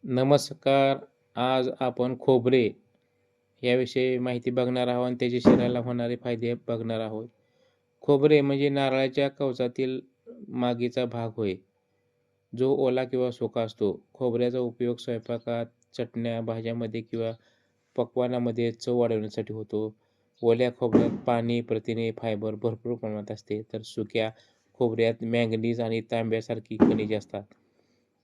नमस्कार. आज आपण खोबरे याविषयी माहिती बघणार आहोत आणि त्याचे शरीराला होणारे फायदे बघणार आहोत. खोबरे म्हणजे नारळाच्या कवचातील मागेचा भाग होय, जो ओला किंवा सुका असतो. खोबऱ्याचा उपयोग स्वयंपाकात, चटण्या, भाज्यांमध्ये किंवा पक्वान्नामध्ये चव वाढवण्यासाठी होतो. ओल्या खोबऱ्यात पाणी, प्रथिने, फायबर भरपूर प्रमाणात असते, तर सुक्या खोबऱ्यात मॅंगनीज आणि तांब्यासारखी खनिजे असतात.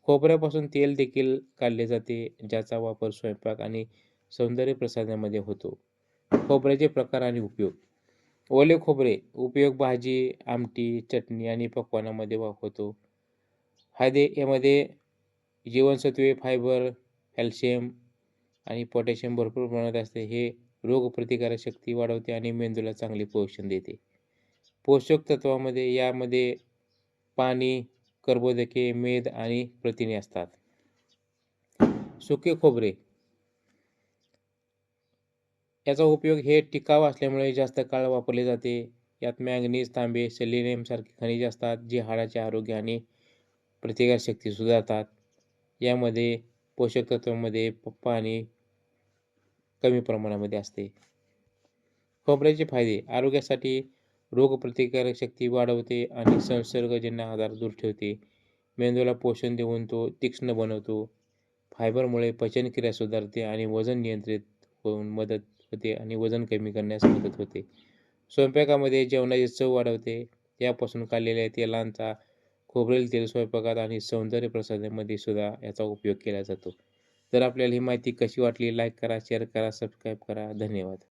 खोबऱ्यापासून तेल देखील काढले जाते, ज्याचा वापर स्वयंपाक आणि सौंदर्यप्रसाधनामध्ये होतो. खोबऱ्याचे प्रकार आणि उपयोग. ओले खोबरे उपयोग भाजी, आमटी, चटणी आणि पक्वान्नामध्ये होतो. फायदे यामध्ये जीवनसत्वे, फायबर, कॅल्शियम आणि पोटॅशियम भरपूर प्रमाणात असते. हे रोगप्रतिकारक शक्ती वाढवते आणि मेंदूला चांगले पोषण देते. पोषक तत्वामध्ये यामध्ये पाणी, कर्बोदके, मेद आणि प्रथिने असतात. सुके खोबरे याचा उपयोग हे टिकाऊ असल्यामुळे जास्त काळ वापरले जाते. यात मॅंगनीज, तांबे, सेलेनियमसारखी खनिजे असतात, जी हाडाचे आरोग्य आणि प्रतिकारशक्ती सुधारतात. यामध्ये पोषक तत्वांमध्ये पाणी कमी प्रमाणामध्ये असते. खोबऱ्याचे फायदे आरोग्यासाठी रोगप्रतिकारक शक्ती वाढवते आणि संसर्गजन्य आजार दूर ठेवते. मेंदूला पोषण देऊन तो तीक्ष्ण बनवतो. फायबरमुळे पचनक्रिया सुधारते आणि वजन नियंत्रित होऊन मदत होते आणि वजन कमी करण्यास मदत होते. स्वयंपाकामध्ये जेवणाची चव वाढवते. यापासून काढलेल्या तेलांचा खोबरेल तेल स्वयंपाकात आणि सौंदर्य प्रसाधनामध्ये सुद्धा याचा उपयोग केला जातो. तर आपल्याला ही माहिती कशी वाटली? लाईक करा, शेअर करा, सबस्क्राईब करा. धन्यवाद.